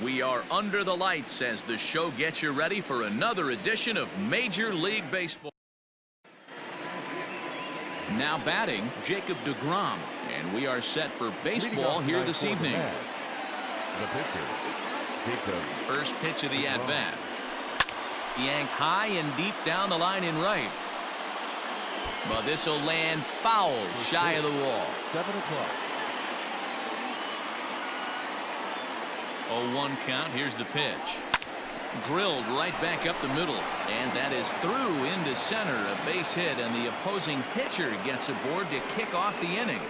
We are under the lights as the show gets you ready for another edition of Major League Baseball. Now batting, Jacob deGrom, and we are set for baseball here this evening. The pitcher, Jacob. First pitch of the at-bat. Yanked high and deep down the line in right. But this will land foul shy of the wall. 7 o'clock. 0-1 count. Here's the pitch. Drilled right back up the middle, and that is through into center. A base hit, and the opposing pitcher gets aboard to kick off the inning.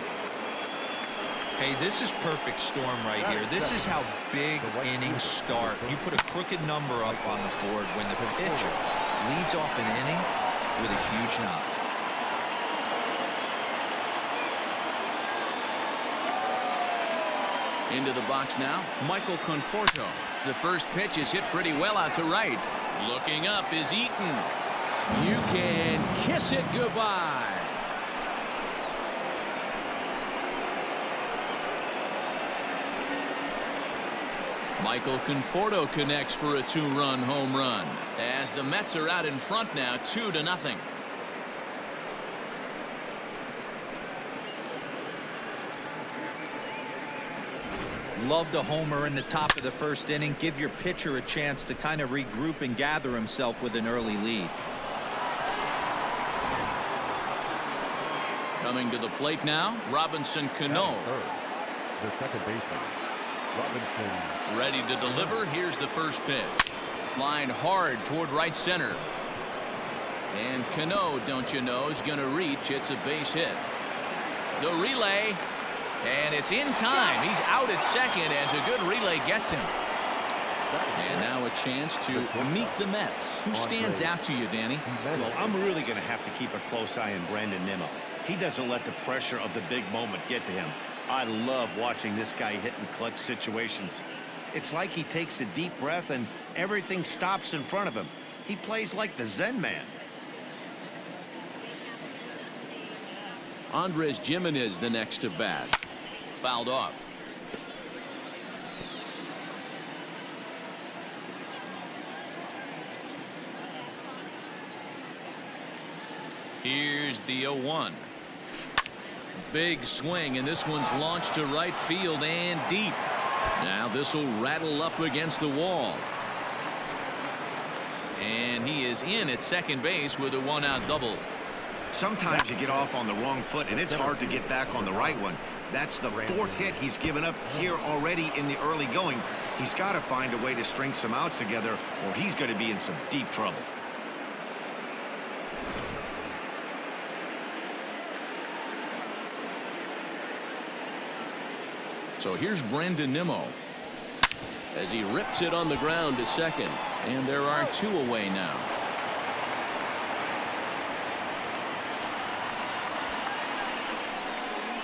Hey, this is perfect storm right here. This is how big innings start. You put a crooked number up on the board when the pitcher leads off an inning with a huge knock. Into the box now, Michael Conforto. The first pitch is hit pretty well out to right. Looking up is Eaton. You can kiss it goodbye. Michael Conforto connects for a 2-run home run as the Mets are out in front now 2-0. Loved a homer in the top of the first inning. Give your pitcher a chance to kind of regroup and gather himself with an early lead. Coming to the plate now, Robinson Cano. The second baseman, Robinson. Ready to deliver. Here's the first pitch. Line hard toward right center. And Cano, don't you know, is going to reach. It's a base hit. The relay. And it's in time. He's out at second as a good relay gets him. And now a chance to meet the Mets. Who stands out to you, Danny? Well, I'm really going to have to keep a close eye on Brandon Nimmo. He doesn't let the pressure of the big moment get to him. I love watching this guy hit in clutch situations. It's like he takes a deep breath and everything stops in front of him. He plays like the Zen man. Andres Gimenez the next to bat. Fouled off. Here's the 0-1. Big swing, and this one's launched to right field and deep. Now this will rattle up against the wall. And he is in at second base with a 1-out double. Sometimes you get off on the wrong foot, and it's hard to get back on the right one. That's the fourth hit he's given up here already in the early going. He's got to find a way to string some outs together, or he's going to be in some deep trouble. So here's Brandon Nimmo as he rips it on the ground to second, and there are 2 away now.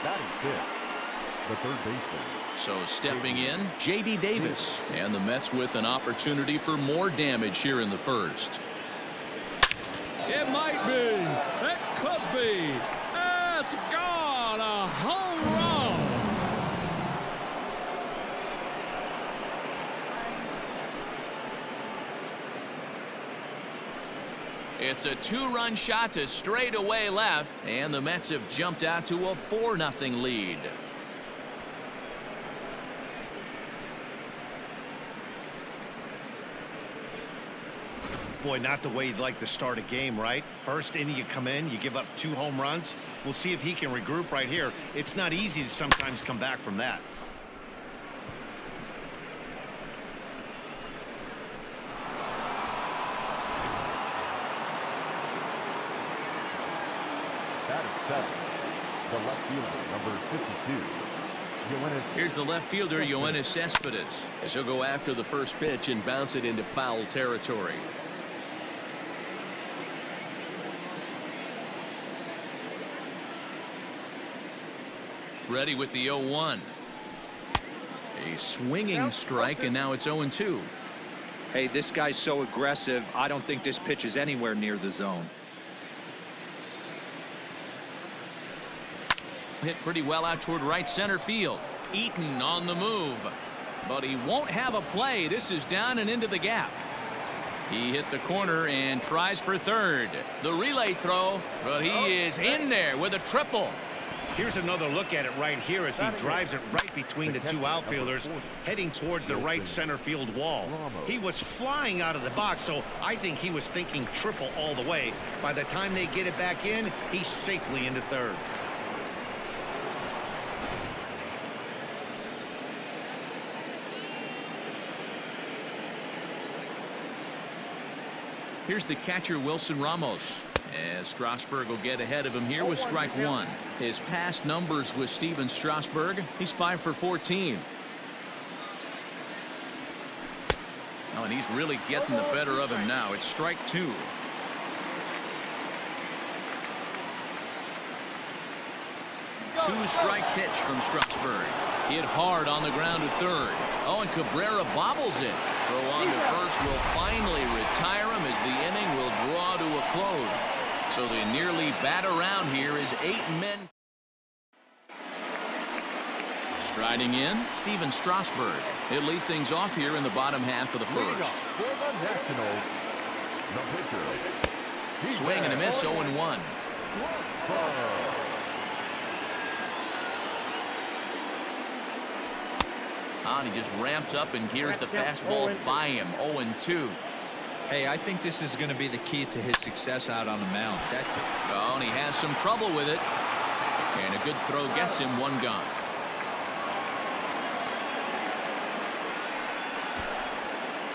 Batting fifth, the third baseman. So stepping in, J.D. Davis, and the Mets with an opportunity for more damage here in the first. It might be. It could be. It's gone. A home run. It's a 2-run shot to straightaway left, and the Mets have jumped out to a 4-0 lead. Boy, not the way you'd like to start a game, right? First inning, you come in, you give up 2 home runs. We'll see if he can regroup right here. It's not easy to sometimes come back from that. The left fielder, number 52. Here's the left fielder, Yoenis Cespedes, as he'll go after the first pitch and bounce it into foul territory. Ready with the 0-1. A swinging strike, and now it's 0-2. Hey, this guy's so aggressive. I don't think this pitch is anywhere near the zone. Hit pretty well out toward right center field. Eaton on the move. but he won't have a play. This is down and into the gap. He hit the corner and tries for third. The relay throw, but he is in there with a triple. Here's another look at it right here as he drives it right between the two outfielders, heading towards the right center field wall. He was flying out of the box, so I think he was thinking triple all the way. By the time they get it back in, he's safely into third. Here's the catcher, Wilson Ramos, as Strasburg will get ahead of him here with strike one. His past numbers with Steven Strasburg, he's 5 for 14. Oh, and he's really getting the better of him now. It's strike two. Two-strike pitch from Strasburg. Hit hard on the ground to third. Oh, and Cabrera bobbles it. Throw on to first will finally retire him as the inning will draw to a close. So they nearly bat around here as 8 men. Striding in, Steven Strasburg. He'll lead things off here in the bottom half of the first. Swing and a miss, 0-1. He just ramps up and gears the fastball by him. 0-2. Hey, I think this is going to be the key to his success out on the mound. Oh, and he has some trouble with it. And a good throw gets him one gone.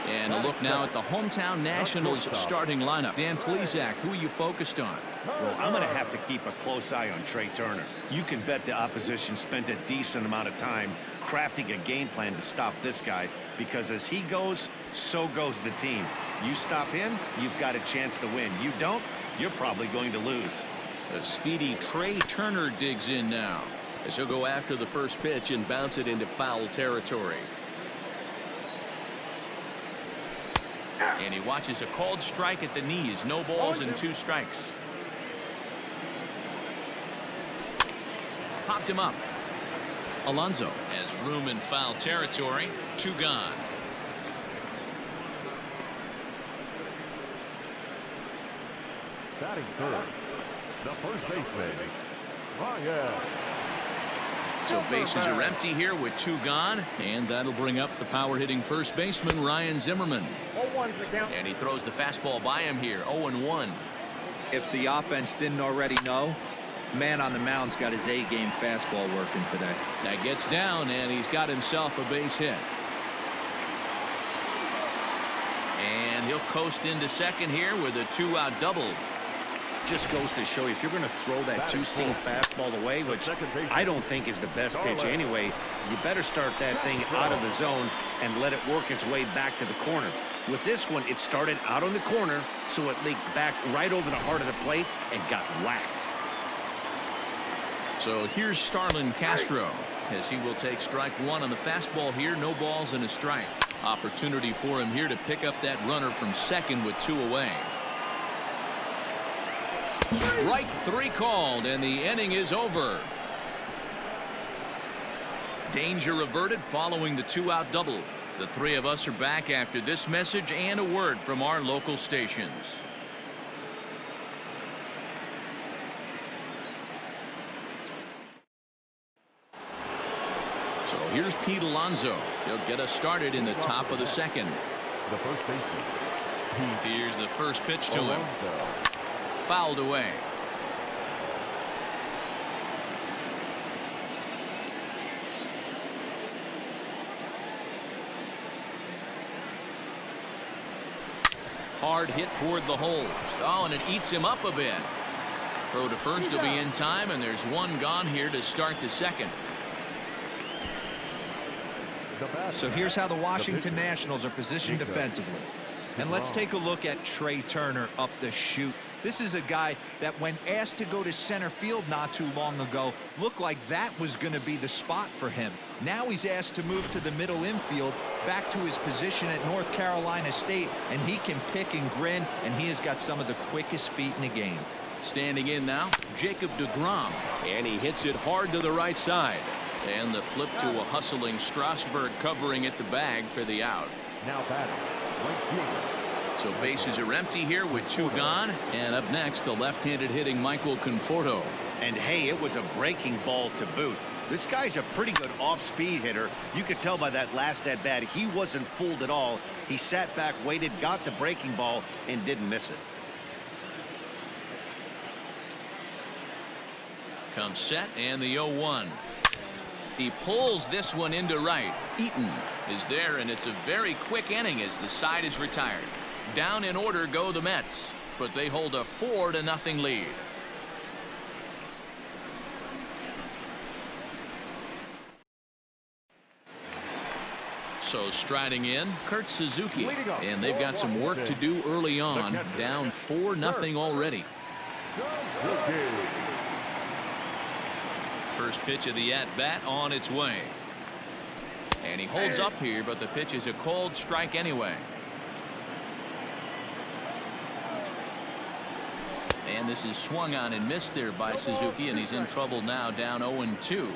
And a look now at the hometown Nationals starting lineup. Dan Plesac, who are you focused on? Well, I'm going to have to keep a close eye on Trey Turner. You can bet the opposition spent a decent amount of time crafting a game plan to stop this guy, because as he goes, so goes the team. You stop him, you've got a chance to win. You don't, you're probably going to lose. The speedy Trey Turner digs in now, as he'll go after the first pitch and bounce it into foul territory. And he watches a called strike at the knees. No balls and 2 strikes. Popped him up. Alonso has room in foul territory. 2 gone. Batting third, the first baseman, Ryan. So bases are empty here with 2 gone, and that'll bring up the power hitting first baseman Ryan Zimmerman. And he throws the fastball by him here. 0-1. If the offense didn't already know, man on the mound's got his A-game fastball working today. That gets down, and he's got himself a base hit. And he'll coast into second here with a 2-out double. Just goes to show you, if you're going to throw that 2-seam fastball away, which I don't think is the best pitch anyway, you better start that thing out of the zone and let it work its way back to the corner. With this one, it started out on the corner, so it leaked back right over the heart of the plate and got whacked. So here's Starlin Castro, as he will take strike one on the fastball here. No balls and a strike. Opportunity for him here to pick up that runner from second with 2 away. Strike 3 called, and the inning is over. Danger averted following the 2-out double. The 3 of us are back after this message and a word from our local stations. So here's Pete Alonso. He'll get us started in the top of the second. The first baseman. Here's the first pitch to him. Fouled away. Hard hit toward the hole. Oh, and it eats him up a bit. Throw to first will be in time, and there's 1 gone here to start the second. So here's how the Washington Nationals are positioned defensively. And let's take a look at Trey Turner up the chute. This is a guy that, when asked to go to center field not too long ago, looked like that was going to be the spot for him. Now he's asked to move to the middle infield, back to his position at North Carolina State, and he can pick and grin, and he has got some of the quickest feet in the game. Standing in now, Jacob deGrom, and he hits it hard to the right side. And the flip to a hustling Strasburg covering at the bag for the out. Now batting, right fielder. So bases are empty here with 2 gone. And up next, the left-handed hitting Michael Conforto. And hey, it was a breaking ball to boot. This guy's a pretty good off-speed hitter. You could tell by that last at-bat he wasn't fooled at all. He sat back, waited, got the breaking ball, and didn't miss it. Comes set and the 0-1. He pulls this one into right. Eaton is there, and it's a very quick inning as the side is retired. Down in order go the Mets, but they hold a 4-0 lead. So striding in, Kurt Suzuki, and they've got some work to do early on. Down 4-0 already. First pitch of the at-bat on its way. And he holds up here, but the pitch is a called strike anyway. And this is swung on and missed there by Suzuki, and he's in trouble now, down 0-2.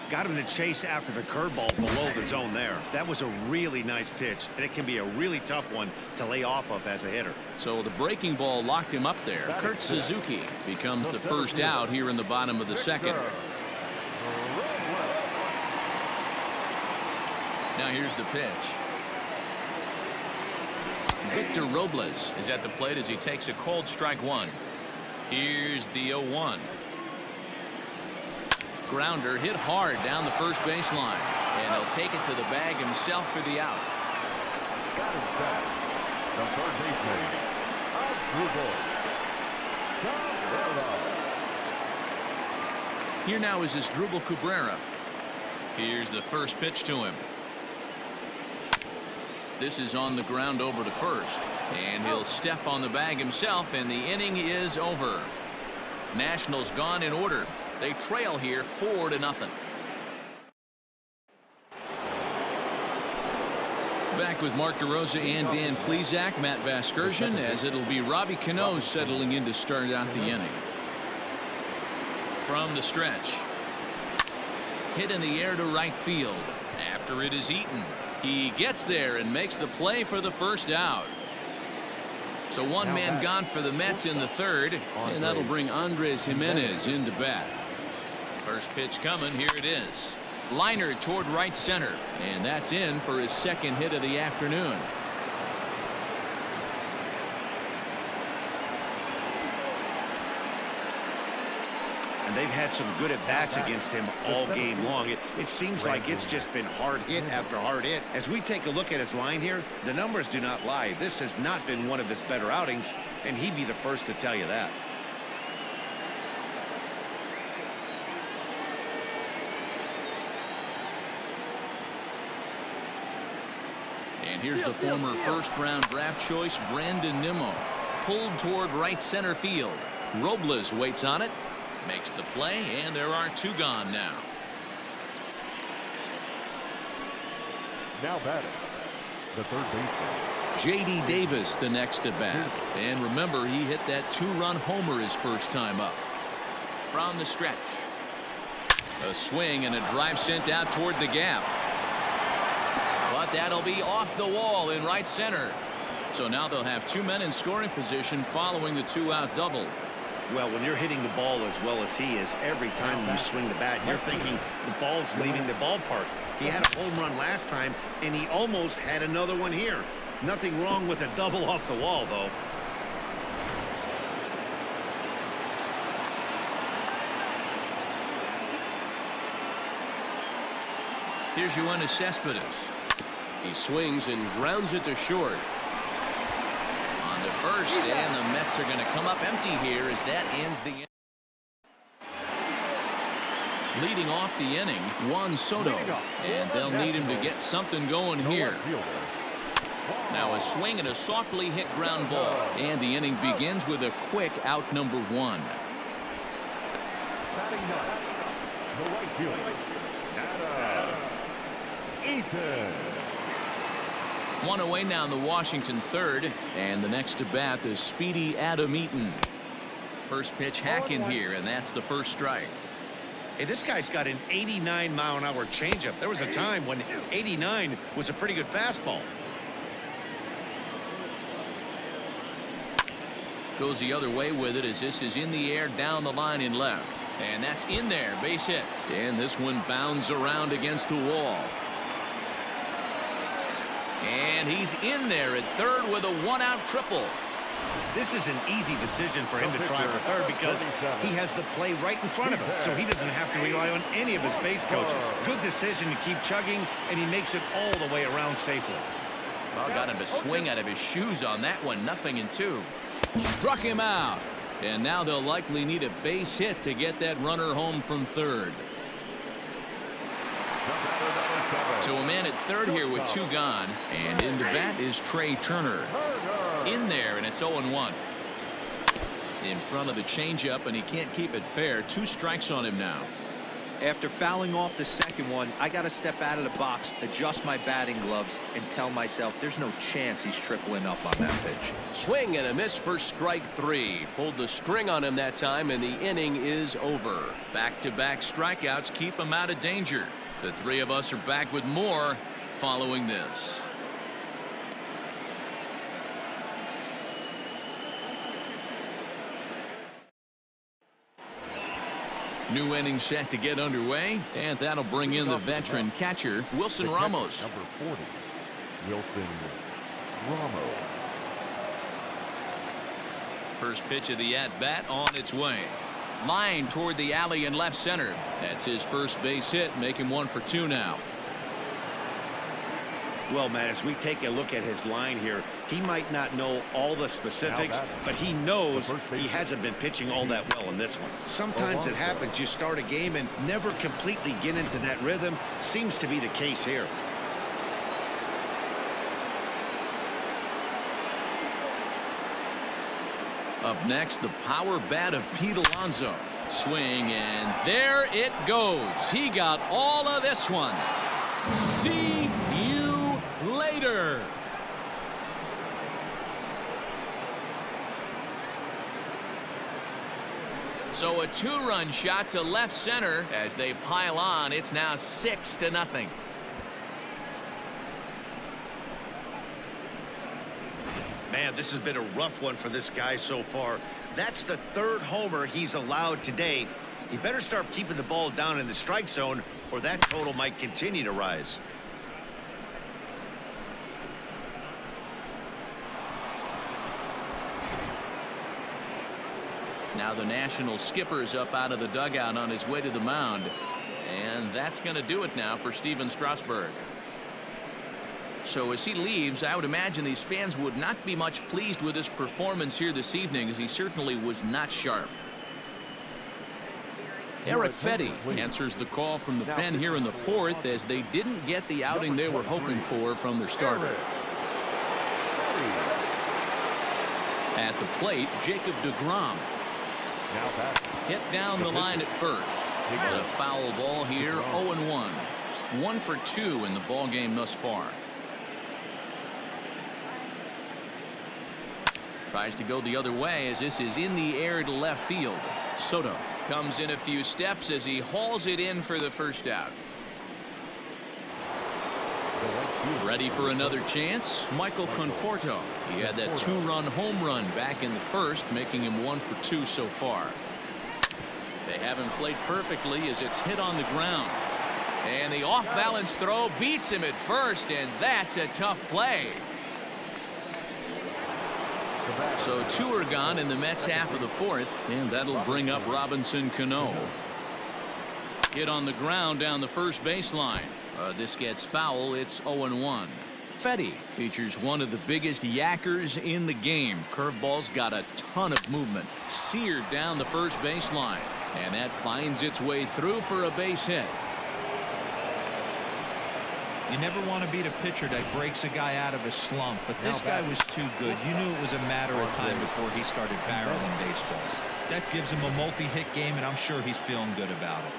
Got him to chase after the curveball below the zone there. That was a really nice pitch, and it can be a really tough one to lay off of as a hitter. So the breaking ball locked him up there. Kurt Suzuki becomes the first out here in the bottom of the second. Now here's the pitch. Victor Robles is at the plate as he takes a called strike 1. Here's the 0-1. Grounder hit hard down the first baseline, and he'll take it to the bag himself for the out. The third baseman, Here now is Asdrubal Cabrera. Here's the first pitch to him. This is on the ground over to first, and he'll step on the bag himself, and the inning is over. Nationals gone in order. They trail here 4-0. Back with Mark DeRosa and Dan Plesac, Matt Vasgersian, as it'll be Robbie Cano settling in to start out the inning. From the stretch. Hit in the air to right field. After it is Eaton. He gets there and makes the play for the first out. So one man gone for the Mets in the third, and that'll bring Andres Jimenez into bat. First pitch coming. Here it is. Liner toward right center, and that's in for his second hit of the afternoon. And they've had some good at-bats against him all game long. It seems like it's just been hard hit after hard hit. As we take a look at his line here, the numbers do not lie. This has not been one of his better outings, and he'd be the first to tell you that. And here's the former first-round draft choice, Brandon Nimmo, pulled toward right center field. Robles waits on it, makes the play, and there are 2 gone now. Now batting, the third baseman, J.D. Davis the next at bat. And remember, he hit that 2-run homer his first time up. From the stretch. A swing and a drive sent out toward the gap. But that'll be off the wall in right center. So now they'll have 2 men in scoring position following the 2-out double. Well, when you're hitting the ball as well as he is, every time you swing the bat, you're thinking the ball's leaving the ballpark. He had a home run last time, and he almost had another one here. Nothing wrong with a double off the wall, though. Here's Yoenis Cespedes. He swings and grounds it to short. On to first, and the Mets are going to come up empty here as that ends the inning. Leading off the inning, Juan Soto, and they'll need him to get something going here. Now a swing and a softly hit ground ball, and the inning begins with a quick out number 1. batting ninth, the right fielder, Eaton. 1 away now in the Washington third, and the next to bat is speedy Adam Eaton. First pitch hack in here, and that's the first strike. Hey, this guy's got an 89-mile-an-hour changeup. There was a time when 89 was a pretty good fastball. Goes the other way with it as this is in the air down the line in left. And that's in there, base hit. And this one bounds around against the wall. And he's in there at third with a one-out triple. This is an easy decision for him to try for third because he has the play right in front of him, so he doesn't have to rely on any of his base coaches. Good decision to keep chugging, and he makes it all the way around safely. Well, got him to swing out of his shoes on that one. 0-2. Struck him out. And now they'll likely need a base hit to get that runner home from third. So a man at third here with 2 gone. And into bat is Trey Turner. In there, and it's 0-1. In front of the changeup, and he can't keep it fair. 2 strikes on him now. After fouling off the second one, I got to step out of the box, adjust my batting gloves, and tell myself there's no chance he's tripling up on that pitch. Swing and a miss for strike 3. Pulled the string on him that time, and the inning is over. Back-to-back strikeouts keep him out of danger. The 3 of us are back with more following this. New inning set to get underway, and that'll bring in the veteran catcher, Wilson Ramos. Number 40, Wilson Ramos. First pitch of the at-bat on its way. Line toward the alley in left center. That's his first base hit, make him 1 for 2 now. Well, Matt, as we take a look at his line here, he might not know all the specifics, but he knows he hasn't been pitching all that well in this one. Sometimes it happens. You start a game and never completely get into that rhythm. Seems to be the case here. Up next, the power bat of Pete Alonso. Swing, and there it goes. He got all of this one. See you later. So a 2-run shot to left center as they pile on. It's now 6-0. Man, this has been a rough one for this guy so far. That's the 3rd homer he's allowed today. He better start keeping the ball down in the strike zone, or that total might continue to rise. Now the national skipper's up out of the dugout on his way to the mound. And that's going to do it now for Steven Strasburg. So as he leaves, I would imagine these fans would not be much pleased with his performance here this evening, as he certainly was not sharp. Eric Fetty answers the call from the pen here in the 4th, as they didn't get the outing they were hoping for from their starter. At the plate, Jacob deGrom. Hit down the line at first. But a foul ball here, 0-1. 1 for 2 in the ball game thus far. Tries to go the other way as this is in the air to left field. Soto comes in a few steps as he hauls it in for the first out. Ready for another chance? Michael Conforto. He had that 2-run home run back in the first, making him 1 for 2 so far. They haven't played perfectly as it's hit on the ground. And the off-balance throw beats him at first, and that's a tough play. So 2 are gone in the Mets half of the 4th, and that'll bring up Robinson Cano. Hit on the ground down the first baseline. This gets foul. It's 0-1. Fetty features one of the biggest yackers in the game. Curveball's got a ton of movement. Seared down the first baseline. And that finds its way through for a base hit. You never want to beat a pitcher that breaks a guy out of a slump, but this guy was too good. You knew it was a matter of time before he started barreling baseballs. That gives him a multi-hit game, and I'm sure he's feeling good about it.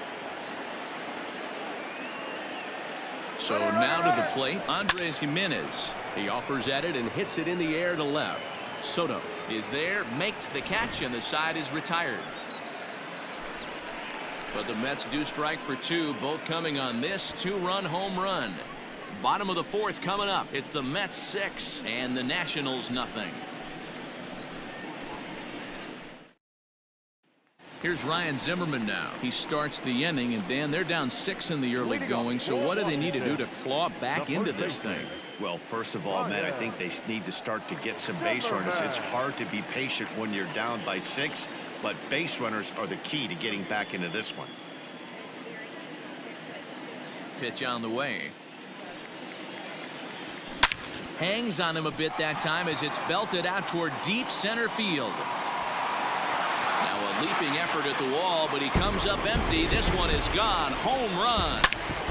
So now to the plate, Andres Jimenez. He offers at it and hits it in the air to left. Soto is there, makes the catch, and the side is retired. But the Mets do strike for 2, both coming on this 2-run home run. Bottom of the 4th coming up. It's the Mets 6 and the Nationals nothing. Here's Ryan Zimmerman now. He starts the inning, and Dan, they're down 6 in the early going, so what do they need to do to claw back into this thing? Well, first of all, Matt, I think they need to start to get some base runners. It's hard to be patient when you're down by 6, but base runners are the key to getting back into this one. Pitch on the way. Hangs on him a bit that time as it's belted out toward deep center field. Now a leaping effort at the wall, but he comes up empty. This one is gone. Home run.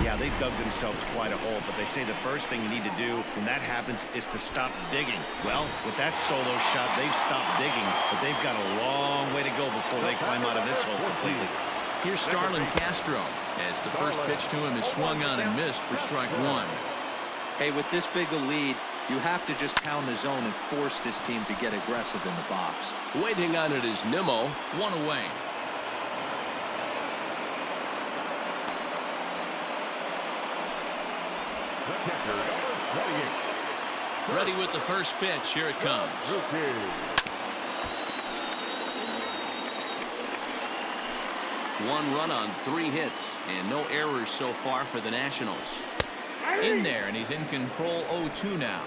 Yeah, they dug themselves quite a hole, but they say the first thing you need to do when that happens is to stop digging. Well, with that solo shot, they've stopped digging, but they've got a long way to go before they climb out of this hole completely. Here's Starlin Castro as the first pitch to him is swung on and missed for strike 1. Hey, with this big a lead, you have to just pound the zone and force this team to get aggressive in the box. Waiting on it is Nimmo. 1 away. The catcher, number 28. Ready with the first pitch. Here it comes. One run on 3 hits and no errors so far for the Nationals. In there, and he's in control 0-2 now.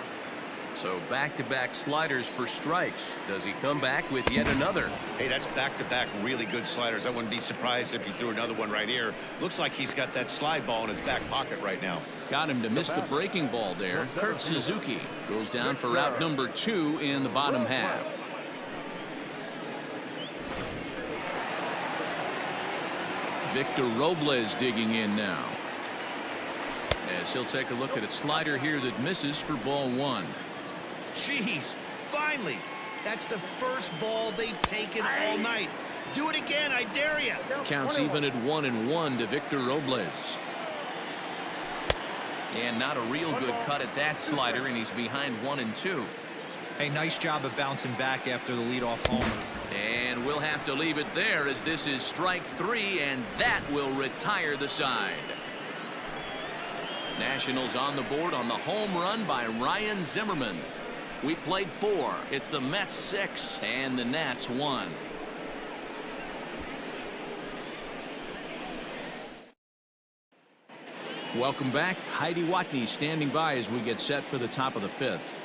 So back-to-back sliders for strikes. Does he come back with yet another? Hey, that's back-to-back really good sliders. I wouldn't be surprised if he threw another one right here. Looks like he's got that slide ball in his back pocket right now. Got him to miss the breaking ball there. Kurt Suzuki goes down for out number 2 in the bottom half. Victor Robles digging in now, as he'll take a look at a slider here that misses for ball 1. Jeez, finally. That's the first ball they've taken all night. Do it again, I dare you. Counts even at 1-1 to Victor Robles. And not a real good cut at that slider, and he's behind 1-2. Hey, nice job of bouncing back after the leadoff homer. And we'll have to leave it there as this is strike 3, and that will retire the side. Nationals on the board on the home run by Ryan Zimmerman. We played 4. It's the Mets 6 and the Nats 1. Welcome back. Heidi Watney standing by as we get set for the top of the 5th.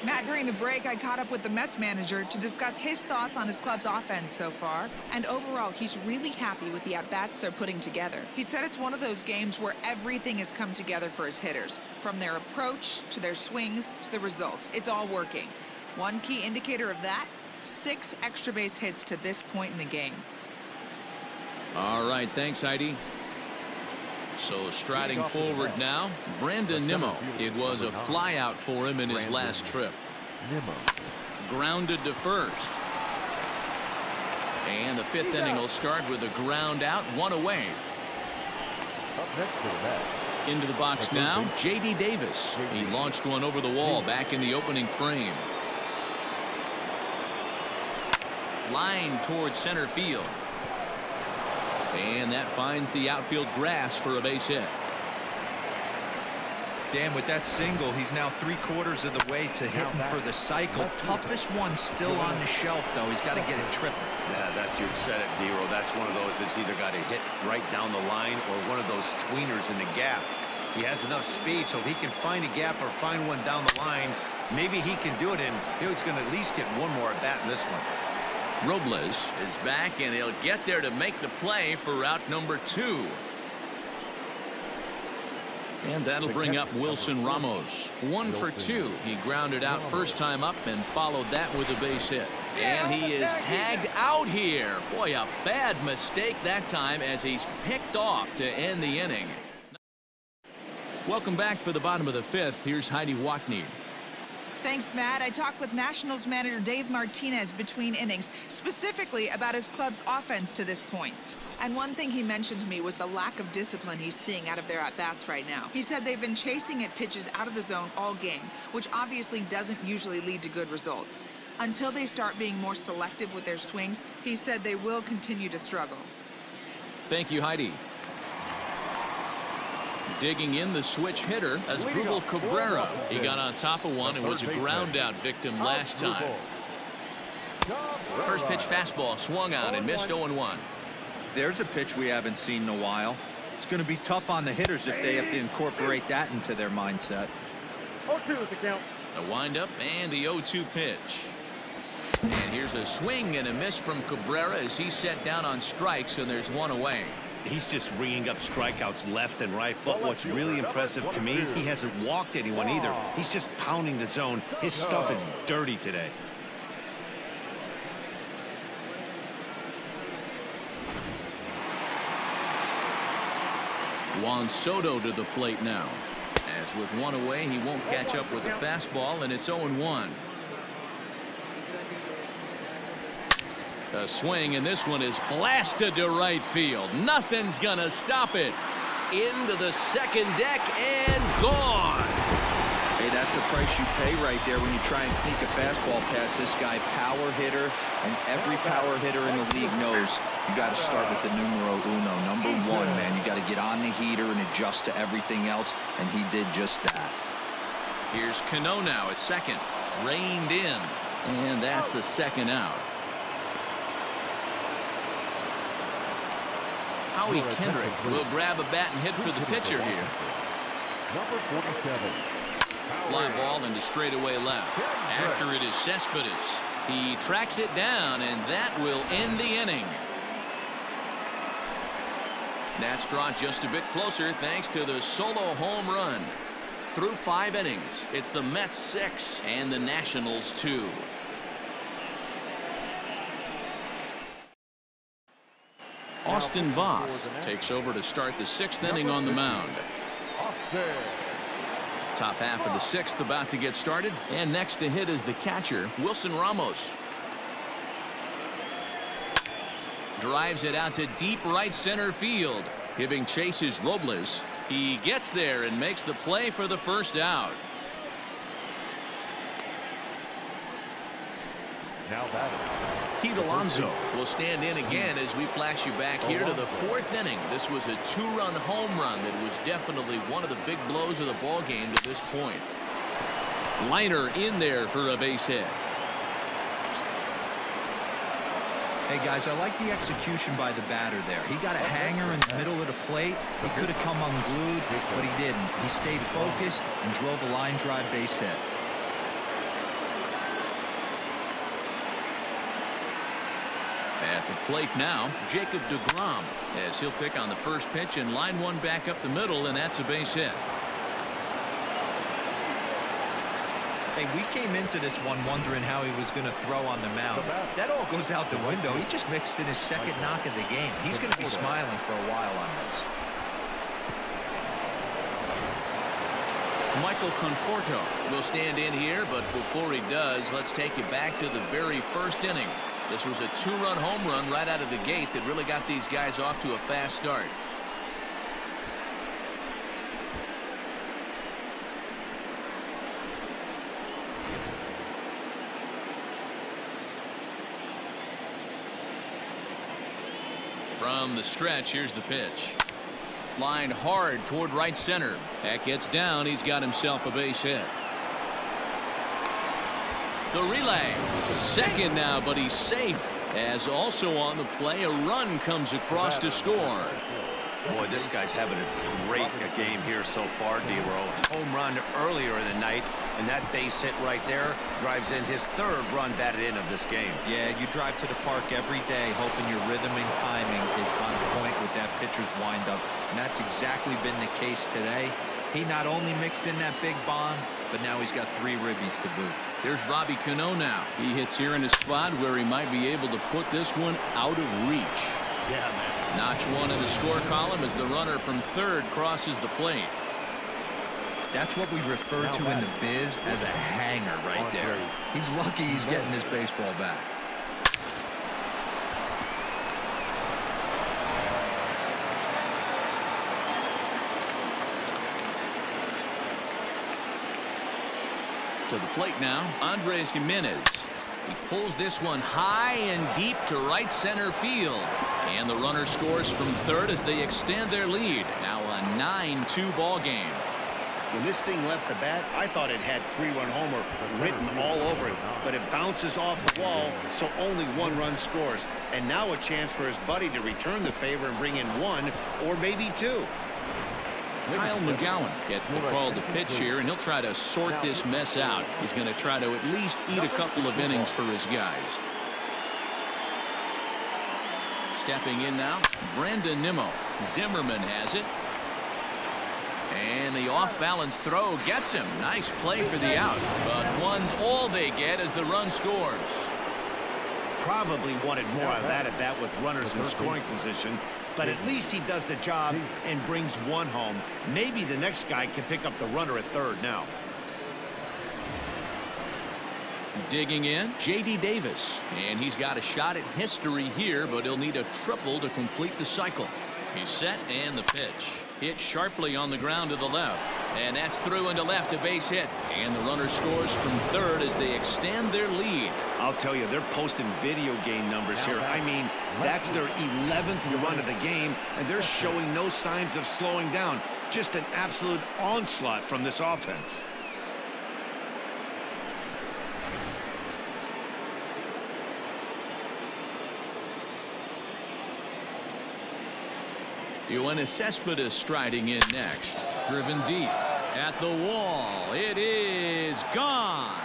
Matt, during the break, I caught up with the Mets manager to discuss his thoughts on his club's offense so far. And overall, he's really happy with the at-bats they're putting together. He said it's one of those games where everything has come together for his hitters. From their approach, to their swings, to the results. It's all working. One key indicator of that, 6 extra base hits to this point in the game. All right, thanks, Heidi. So striding forward now, Brandon Nimmo. It was a flyout for him in his last trip. Grounded to first. And the 5th inning will start with a ground out, 1 away. Up next to the bat. Into the box now, J.D. Davis. He launched one over the wall back in the opening frame. Line towards center field. And that finds the outfield grass for a base hit. Dan, with that single, he's now 3/4 of the way to hitting for the cycle. Toughest one still on the shelf, though. He's got to get it triple. Yeah, that you said it, D-Row. That's one of those that's either got to hit right down the line or one of those tweeners in the gap. He has enough speed, so if he can find a gap or find one down the line, maybe he can do it, and he's going to at least get one more at bat in this one. Robles is back, and he'll get there to make the play for route number 2. And that'll bring up Wilson Ramos. 1 for 2. He grounded out first time up and followed that with a base hit. And he is tagged out here. Boy, a bad mistake that time as he's picked off to end the inning. Welcome back for the bottom of the 5th. Here's Heidi Watney. Thanks, Matt. I talked with Nationals manager Dave Martinez between innings, specifically about his club's offense to this point. And one thing he mentioned to me was the lack of discipline he's seeing out of their at-bats right now. He said they've been chasing at pitches out of the zone all game, which obviously doesn't usually lead to good results. Until they start being more selective with their swings, he said they will continue to struggle. Thank you, Heidi. Digging in the switch hitter as Drupal Cabrera. He got on top of one and was a ground out victim last time. First pitch fastball swung on and missed 0-1. There's a pitch we haven't seen in a while. It's going to be tough on the hitters if they have to incorporate that into their mindset. 0-2 is the count. A windup and the 0-2 pitch. And here's a swing and a miss from Cabrera as he's set down on strikes, and there's one away. He's just ringing up strikeouts left and right, but what's really impressive to me, he hasn't walked anyone either. He's just pounding the zone. His stuff is dirty today. Juan Soto to the plate now. As with one away, he won't catch up with the fastball, and it's 0-1. A swing, and this one is blasted to right field. Nothing's gonna stop it. Into the second deck and gone. Hey, that's the price you pay right there when you try and sneak a fastball past this guy. Power hitter, and every power hitter in the league knows you got to start with the numero uno, number one, man. You got to get on the heater and adjust to everything else, and he did just that. Here's Cano now at second, reined in, and that's the second out. Howie Kendrick will grab a bat and hit for the pitcher here. Number 47. Fly ball into straightaway left. After it is Cespedes. He tracks it down, and that will end the inning. Nats draw just a bit closer thanks to the solo home run. Through 5 innings, it's the Mets 6 and the Nationals 2. Austin Voth takes over to start the 6th inning on the mound. Top half of the 6th about to get started, and next to hit is the catcher, Wilson Ramos. Drives it out to deep right center field. Giving chase is Robles. He gets there and makes the play for the first out. Now batting. Pete Alonso will stand in again as we flash you back here to the 4th inning. This was a 2-run home run that was definitely one of the big blows of the ball game to this point. Liner in there for a base hit. Hey, guys, I like the execution by the batter there. He got a hanger in the middle of the plate. He could have come unglued, but he didn't. He stayed focused and drove a line drive base hit. At the plate now, Jacob deGrom, as he'll pick on the first pitch and line one back up the middle, and that's a base hit. Hey, we came into this one wondering how he was going to throw on the mound. That all goes out the window. He just mixed in his second knock of the game. He's going to be smiling for a while on this. Michael Conforto will stand in here, but before he does, let's take you back to the very first inning. This was a 2-run home run right out of the gate that really got these guys off to a fast start. From the stretch, here's the pitch. Lined hard toward right center. That gets down. He's got himself a base hit. The relay to second now, but he's safe. As also on the play, a run comes across to score. Boy, this guy's having a great game here so far, D-Row. Home run earlier in the night, and that base hit right there drives in his 3rd run batted in of this game. Yeah, you drive to the park every day hoping your rhythm and timing is on point with that pitcher's windup, and that's exactly been the case today. He not only mixed in that big bomb, but now he's got 3 ribbies to boot. Here's Robbie Cano now. He hits here in a spot where he might be able to put this one out of reach. Yeah, man. Notch 1 in the score column as the runner from 3rd crosses the plate. That's what we refer to in the biz as a hanger right there. He's lucky he's getting his baseball back. To the plate now, Andres Jimenez. He pulls this one high and deep to right center field. And the runner scores from third as they extend their lead. Now a 9-2 ball game. When this thing left the bat, I thought it had 3-run homer written all over it, but it bounces off the wall, so only 1 run scores. And now a chance for his buddy to return the favor and bring in 1 or maybe 2. Kyle McGowan gets the call to pitch here, and he'll try to sort this mess out. He's going to try to at least eat a couple of innings for his guys. Stepping in now, Brandon Nimmo. Zimmerman has it. And the off-balance throw gets him. Nice play for the out. But one's all they get as the run scores. Probably wanted more out of that at bat with runners in scoring position, but at least he does the job and brings 1 home. Maybe the next guy can pick up the runner at third now. Digging in, J.D. Davis. And he's got a shot at history here, but he'll need a triple to complete the cycle. He's set, and the pitch. Hit sharply on the ground to the left. And that's through into left, a base hit. And the runner scores from third as they extend their lead. I'll tell you, they're posting video game numbers here. I mean, that's their 11th run of the game, and they're showing no signs of slowing down. Just an absolute onslaught from this offense. Yoenis Cespedes striding in next. Driven deep at the wall. It is gone.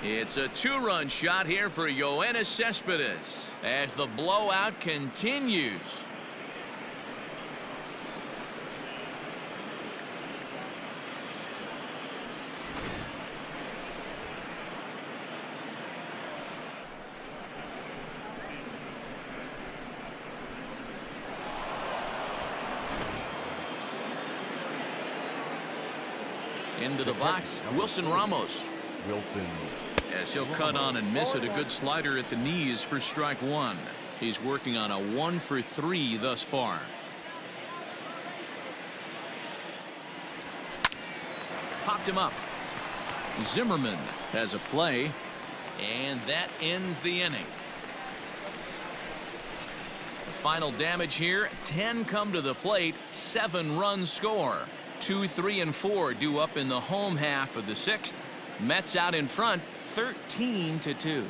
It's a 2-run shot here for Yoenis Cespedes as the blowout continues. Into the box, Wilson Ramos. As he'll cut on and miss it. A good slider at the knees for strike 1. He's working on a 1 for 3 thus far. Popped him up. Zimmerman has a play, and that ends the inning. The final damage here, 10 come to the plate, 7 runs score. 2, 3, and 4 due up in the home half of the 6th. Mets out in front, 13-2.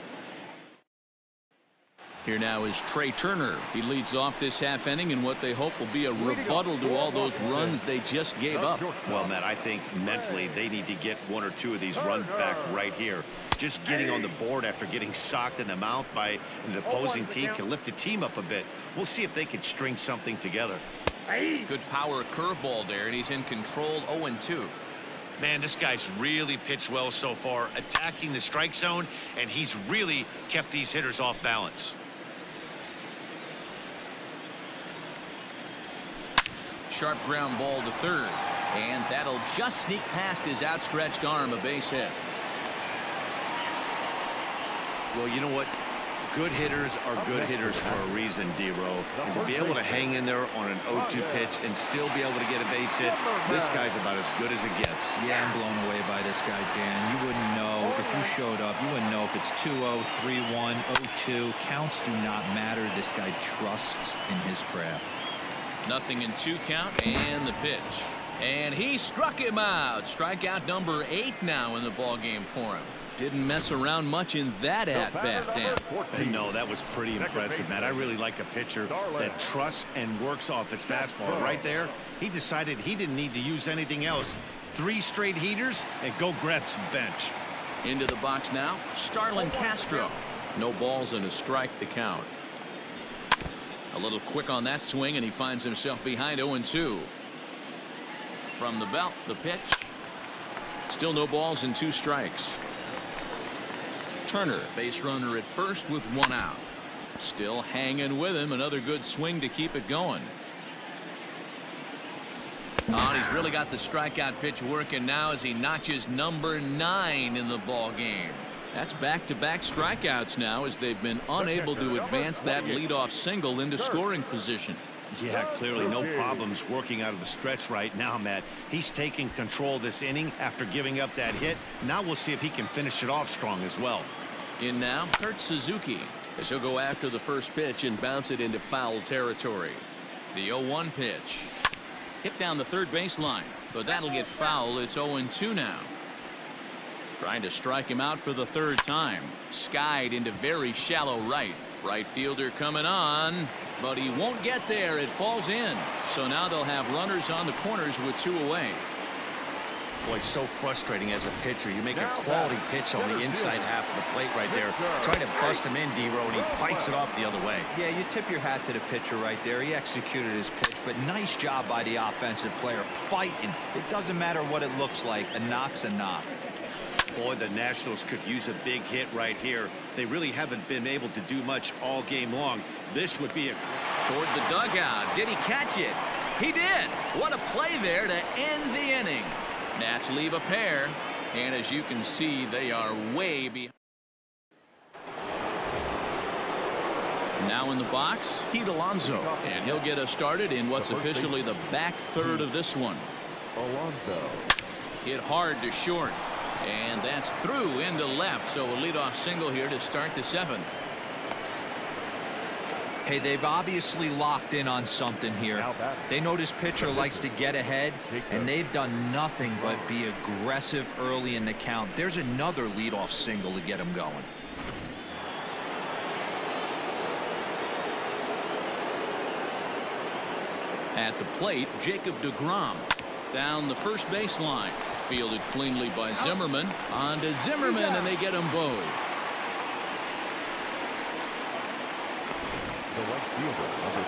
Here now is Trey Turner. He leads off this half inning in what they hope will be a rebuttal to all those runs they just gave up. Well, Matt, I think mentally they need to get 1 or 2 of these runs back right here. Just getting on the board after getting socked in the mouth by an opposing team can lift the team up a bit. We'll see if they can string something together. Good power curveball there, and he's in control. 0-2. Man, this guy's really pitched well so far, attacking the strike zone, and he's really kept these hitters off balance. Sharp ground ball to third, and that'll just sneak past his outstretched arm. A base hit. Well, you know what? Good hitters are good hitters for a reason, D-Row. And to be able to hang in there on an 0-2 pitch and still be able to get a base hit, this guy's about as good as it gets. Yeah, I'm blown away by this guy, Dan. You wouldn't know if you showed up. You wouldn't know if it's 2-0, 3-1, 0-2. Counts do not matter. This guy trusts in his craft. Nothing in 2 count, and the pitch. And he struck him out. Strikeout number 8 now in the ball game for him. Didn't mess around much in that at-bat, Dan. No, that was pretty impressive, Matt. I really like a pitcher that trusts and works off his fastball. Right there, he decided he didn't need to use anything else. 3 straight heaters and go grab some bench. Into the box now, Starlin Castro. No balls and a strike to count. A little quick on that swing, and he finds himself behind 0-2. From the belt, the pitch. Still no balls and 2 strikes. Turner, base runner at first with 1 out. Still hanging with him. Another good swing to keep it going. Oh, and he's really got the strikeout pitch working now as he notches number 9 in the ball game. That's back-to-back strikeouts now as they've been unable to advance that leadoff single into scoring position. Yeah, clearly no problems working out of the stretch right now, Matt. He's taking control of this inning after giving up that hit. Now we'll see if he can finish it off strong as well. In now, Kurt Suzuki, as he'll go after the first pitch and bounce it into foul territory. The 0-1 pitch. Hit down the third baseline, but that'll get foul. It's 0-2 now. Trying to strike him out for the third time. Skied into very shallow right. Right fielder coming on, but he won't get there. It falls in. So now they'll have runners on the corners with 2 away. Boy, so frustrating as a pitcher. You make a quality pitch on the inside half of the plate right there. Try to bust him in, D-Row, and he fights it off the other way. Yeah, you tip your hat to the pitcher right there. He executed his pitch, but nice job by the offensive player fighting. It doesn't matter what it looks like. A knock's a knock. Boy, the Nationals could use a big hit right here. They really haven't been able to do much all game long. This would be a... Toward the dugout. Did he catch it? He did. What a play there to end the inning. Nats leave a pair, and as you can see, they are way behind. Now in the box, Pete Alonso, and he'll get us started in what's officially the back third of this one. Alonso. Hit hard to short, and that's through into left, so a leadoff single here to start the 7th. Hey, they've obviously locked in on something here. They know this pitcher likes to get ahead, and they've done nothing but be aggressive early in the count. There's another leadoff single to get him going. At the plate, Jacob deGrom. Down the first baseline. Fielded cleanly by Zimmerman. On to Zimmerman, and they get them both. The right fielder, number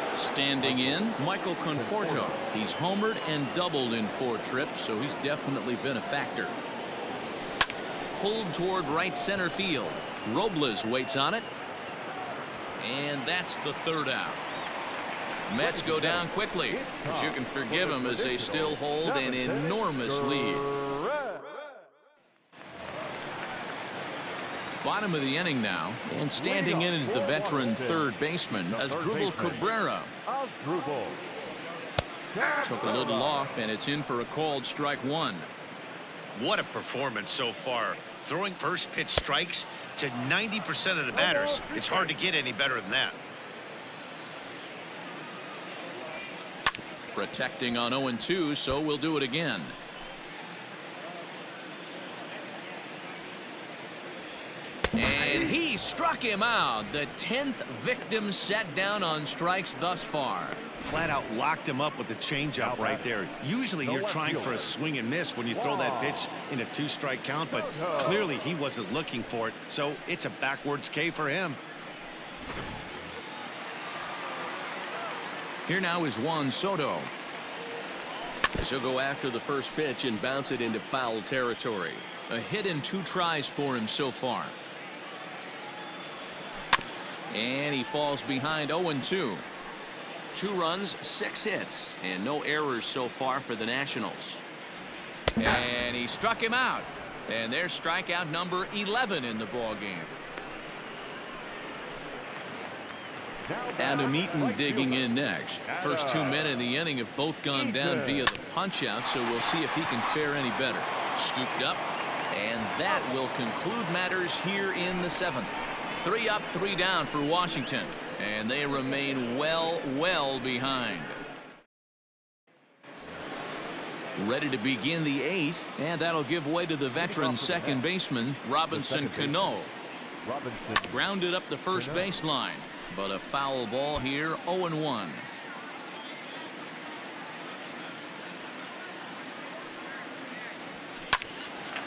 30. Standing in, Michael Conforto. He's homered and doubled in 4 trips, so he's definitely been a factor. Pulled toward right center field. Robles waits on it. And that's the 3rd out. Mets go down quickly, but you can forgive them as they still hold an enormous lead. Bottom of the inning now, and standing in is the veteran third baseman, Asdrubal Cabrera. Took a little off, and it's in for a called strike 1. What a performance so far. Throwing first pitch strikes to 90% of the batters. It's hard to get any better than that. Protecting on 0-2, so we'll do it again. And he struck him out. The 10th victim set down on strikes thus far. Flat out locked him up with the changeup right there. Usually you're trying for a swing and miss when you throw that pitch in a 2-strike count, but clearly he wasn't looking for it, so it's a backwards K for him. Here now is Juan Soto. As he'll go after the first pitch and bounce it into foul territory. A hit in 2 tries for him so far. And he falls behind 0-2. 2 runs, 6 hits, and no errors so far for the Nationals. And he struck him out. And there's strikeout number 11 in the ballgame. Adam Eaton digging in next. First 2 men in the inning have both gone down via the punch-out, so we'll see if he can fare any better. Scooped up, and that will conclude matters here in the 7th. 3 up, 3 down for Washington, and they remain well behind. Ready to begin the 8th, and that'll give way to the veteran second baseman, Robinson Cano. Grounded up the first baseline, but a foul ball here, 0-1.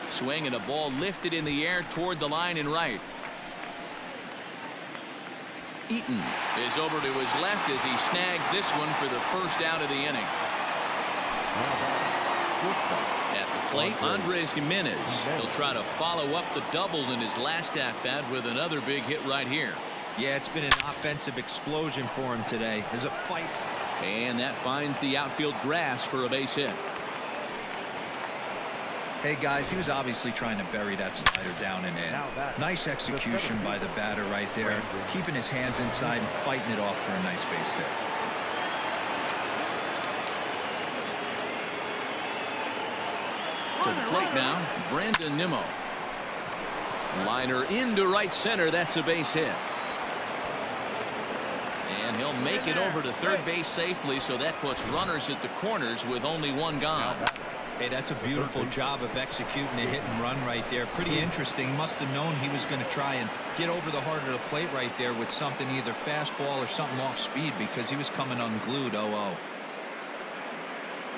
Swing and a ball lifted in the air toward the line and right. Eaton is over to his left as he snags this one for the first out of the inning. At the plate, Andres Jimenez. He'll try to follow up the double in his last at-bat with another big hit right here. Yeah, it's been an offensive explosion for him today. There's a fight. And that finds the outfield grass for a base hit. Hey, guys, he was obviously trying to bury that slider down and in. Nice execution by the batter right there, keeping his hands inside and fighting it off for a nice base hit. To the plate now, Brandon Nimmo. Liner into right center. That's a base hit. And he'll make it over to third base safely, so that puts runners at the corners with only one gone. Hey, that's a beautiful job of executing a hit and run right there. Pretty interesting. Must have known he was going to try and get over the heart of the plate right there with something, either fastball or something off speed, because he was coming unglued. 0-0.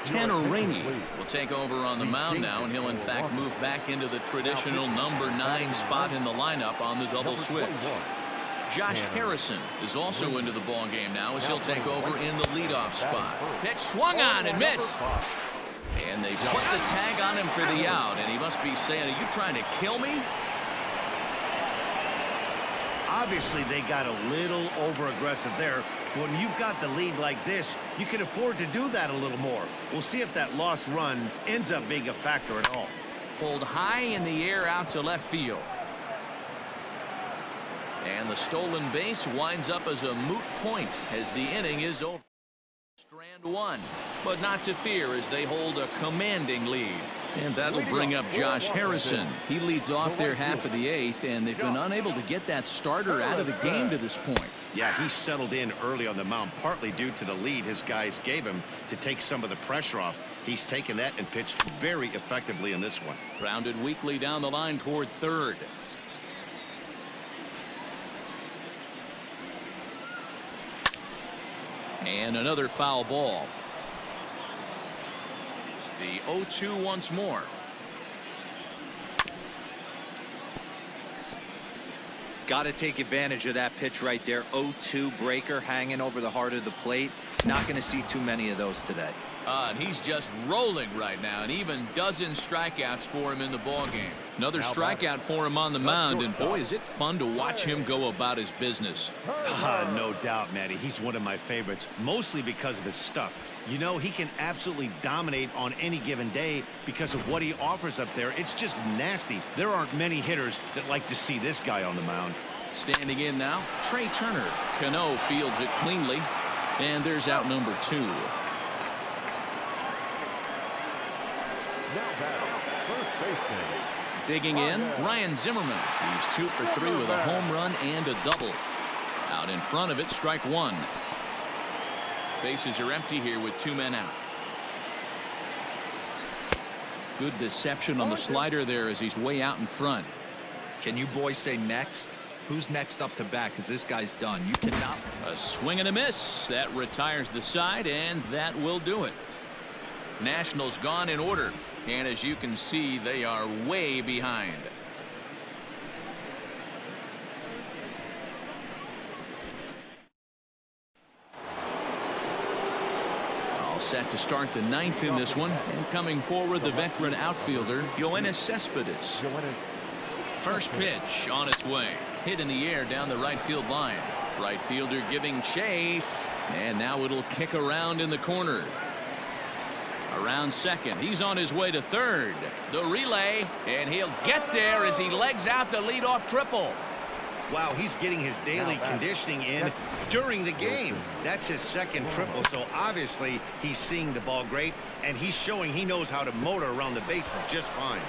Tanner Rainey will take over on the mound now, and he'll in fact move back into the traditional number 9 spot in the lineup on the double switch. Josh Harrison is also into the ball game now as he'll take over in the leadoff spot. Pitch swung on and missed. And they put the tag on him for the out, and he must be saying, are you trying to kill me? Obviously, they got a little over-aggressive there. When you've got the lead like this, you can afford to do that a little more. We'll see if that lost run ends up being a factor at all. Pulled high in the air out to left field. And the stolen base winds up as a moot point as the inning is over. Strand one, but not to fear as they hold a commanding lead. And that'll bring up Josh Harrison. He leads off their half of the 8th, and they've been unable to get that starter out of the game to this point. Yeah, he settled in early on the mound, partly due to the lead his guys gave him to take some of the pressure off. He's taken that and pitched very effectively in this one. Grounded weakly down the line toward third. And another foul ball. The 0-2 once more. Got to take advantage of that pitch right there. 0-2 breaker hanging over the heart of the plate. Not going to see too many of those today. And he's just rolling right now, and even dozen strikeouts for him in the ball game. Another strikeout for him on the mound, and boy, is it fun to watch him go about his business. No doubt, Matty. He's one of my favorites, mostly because of his stuff. You know, he can absolutely dominate on any given day because of what he offers up there. It's just nasty. There aren't many hitters that like to see this guy on the mound. Standing in now, Trey Turner. Cano fields it cleanly, and there's out number 2. Digging in, Ryan Zimmerman. He's 2 for 3 with a home run and a double. Out in front of it, strike 1. Bases are empty here with 2 men out. Good deception on the slider there as he's way out in front. Can you boys say next? Who's next up to bat? Because this guy's done. You cannot. A swing and a miss. That retires the side, and that will do it. Nationals gone in order. And as you can see, they are way behind. All set to start the 9th in this one. And coming forward, the veteran outfielder, Yoenis Cespedes. First pitch on its way. Hit in the air down the right field line. Right fielder giving chase. And now it'll kick around in the corner. Around second, he's on his way to third. The relay, and he'll get there as he legs out the leadoff triple. Wow, he's getting his daily conditioning in during the game. That's his second triple, so obviously he's seeing the ball great, and he's showing he knows how to motor around the bases just fine.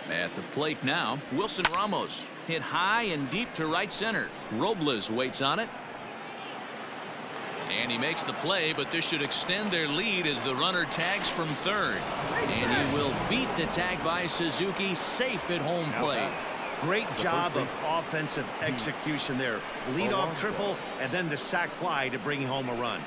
At the plate now, Wilson Ramos hit high and deep to right center. Robles waits on it. And he makes the play, but this should extend their lead as the runner tags from third. And he will beat the tag by Suzuki, safe at home plate. Great job of offensive execution there. Leadoff triple and then the sac fly to bring home a run.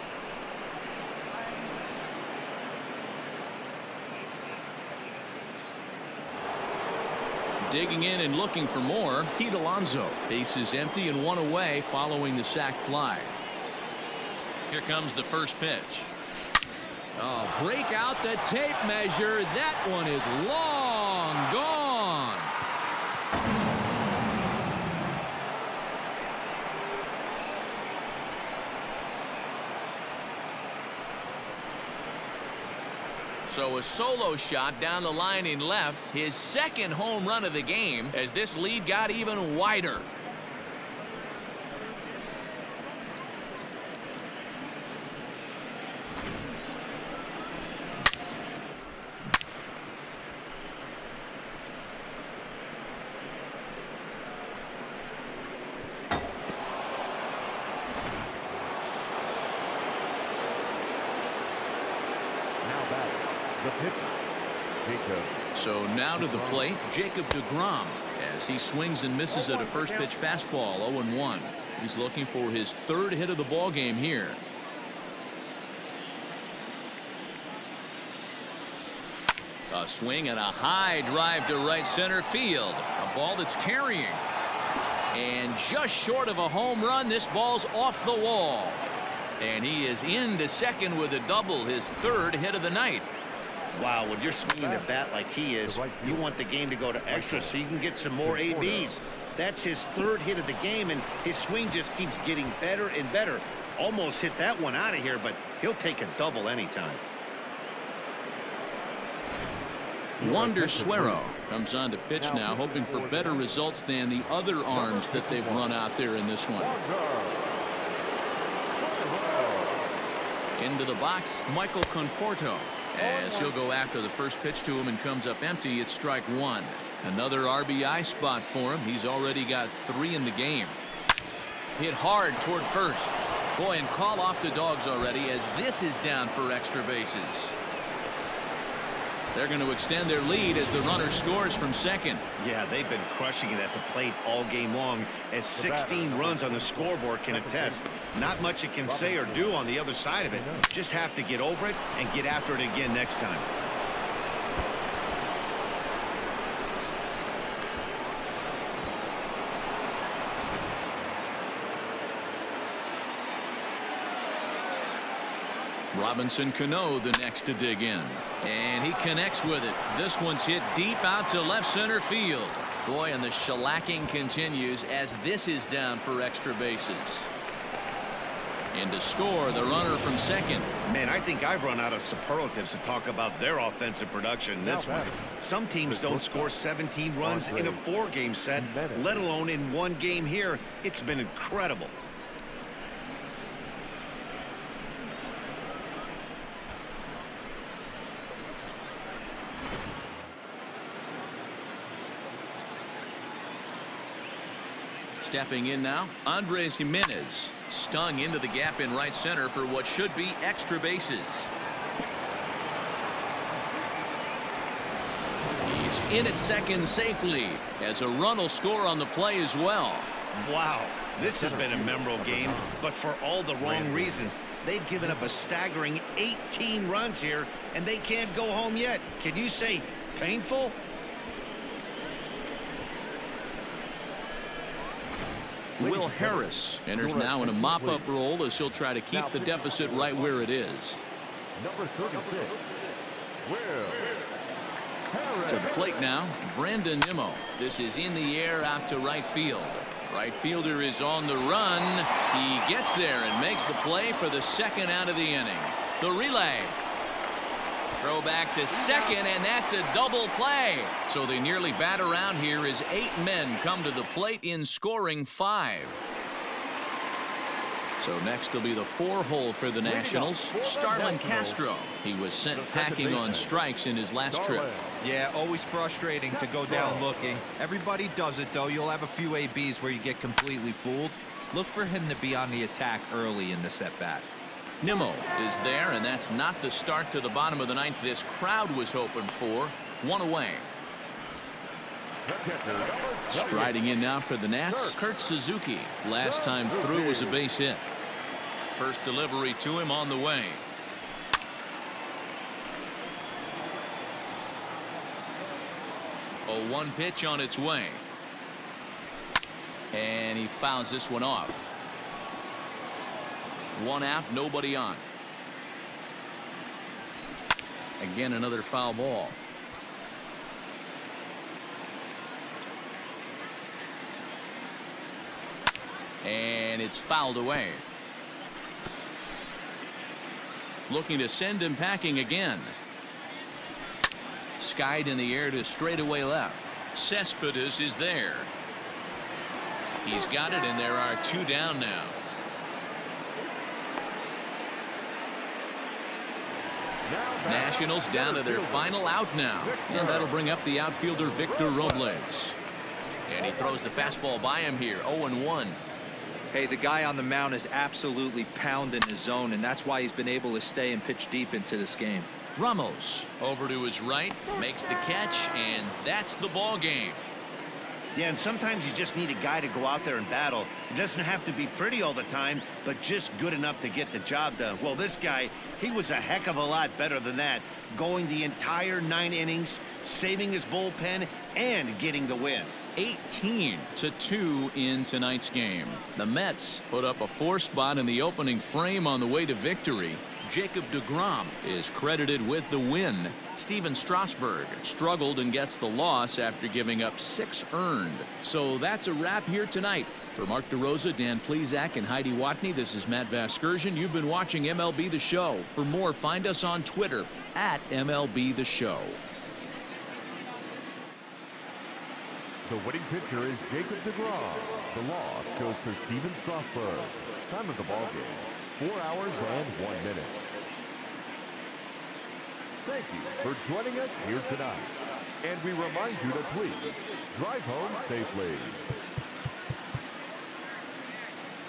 Digging in and looking for more, Pete Alonso. Base is empty and 1 away following the sac fly. Here comes the first pitch. Oh, break out the tape measure. That one is long gone. So a solo shot down the line in left, his second home run of the game, as this lead got even wider. So now to the plate, Jacob deGrom, as he swings and misses at a first pitch fastball, 0-1. He's looking for his third hit of the ball game here. A swing and a high drive to right center field. A ball that's carrying. And just short of a home run, this ball's off the wall. And he is into second with a double, his third hit of the night. Wow, when you're swinging the bat like he is, you want the game to go to extra so you can get some more ABs. That's his third hit of the game, and his swing just keeps getting better and better. Almost hit that one out of here, but he'll take a double anytime. Wander Suero comes on to pitch now, hoping for better results than the other arms that they've run out there in this one. Into the box, Michael Conforto, as he'll go after the first pitch to him and comes up empty. It's strike one. Another RBI spot for him. He's already got 3 in the game. Hit hard toward first. Boy, and call off the Dogs already, as this is down for extra bases. They're going to extend their lead as the runner scores from second. Yeah, they've been crushing it at the plate all game long, as 16 runs on the scoreboard can attest. Not much you can say or do on the other side of it. Just have to get over it and get after it again next time. Robinson Cano the next to dig in, and he connects with it. This one's hit deep out to left center field. Boy, and the shellacking continues as this is down for extra bases. And to score, the runner from second. Man, I think I've run out of superlatives to talk about their offensive production in this one. Some teams don't score 17 runs in a 4-game set, let alone in one game here. It's been incredible. Stepping in now, Andres Jimenez, stung into the gap in right center for what should be extra bases. He's in at second safely, as a run will score on the play as well. Wow, this has been a memorable game, but for all the wrong reasons. They've given up a staggering 18 runs here, and they can't go home yet. Can you say painful? Will Harris enters now in a mop-up role as he'll try to keep the deficit right where it is. Number 36, Will Harris. To the plate now, Brandon Nimmo. This is in the air out to right field. Right fielder is on the run. He gets there and makes the play for the second out of the inning. The relay. Throw back to second, and that's a double play. So they nearly bat around here as 8 men come to the plate in scoring 5. So next will be the 4-hole for the Nationals, Starlin Castro. He was sent packing on strikes in his last trip. Yeah, always frustrating to go down looking. Everybody does it, though. You'll have a few ABs where you get completely fooled. Look for him to be on the attack early in the at-bat. Nimmo is there, and that's not the start to the bottom of the 9th this crowd was hoping for. 1 away. Striding in now for the Nats, Kurt Suzuki. Last time through was a base hit. First delivery to him on the way. A 1 pitch on its way. And he fouls this one off. 1 out, nobody on. Again, another foul ball. And it's fouled away. Looking to send him packing again. skied in the air to straightaway left. Cespedes is there. He's got it, and there are 2 down now. Nationals down to their final out now, and that'll bring up the outfielder Victor Robles. And he throws the fastball by him here. 0-1. Hey, the guy on the mound is absolutely pounding his zone, and that's why he's been able to stay and pitch deep into this game. Ramos over to his right, makes the catch, and that's the ball game. Yeah, and sometimes you just need a guy to go out there and battle. It doesn't have to be pretty all the time, but just good enough to get the job done. Well, this guy, he was a heck of a lot better than that, going the entire 9 innings, saving his bullpen, and getting the win. 18-2 in tonight's game. The Mets put up a 4 spot in the opening frame on the way to victory. Jacob deGrom is credited with the win. Steven Strasburg struggled and gets the loss after giving up 6 earned. So that's a wrap here tonight. For Mark DeRosa, Dan Plesac, and Heidi Watney, this is Matt Vasgersian. You've been watching MLB The Show. For more, find us on Twitter at MLB The Show. The winning pitcher is Jacob deGrom. The loss goes to Steven Strasburg. Time of the ball game, 4 hours and 1 minute. Thank you for joining us here tonight. And we remind you to please drive home safely.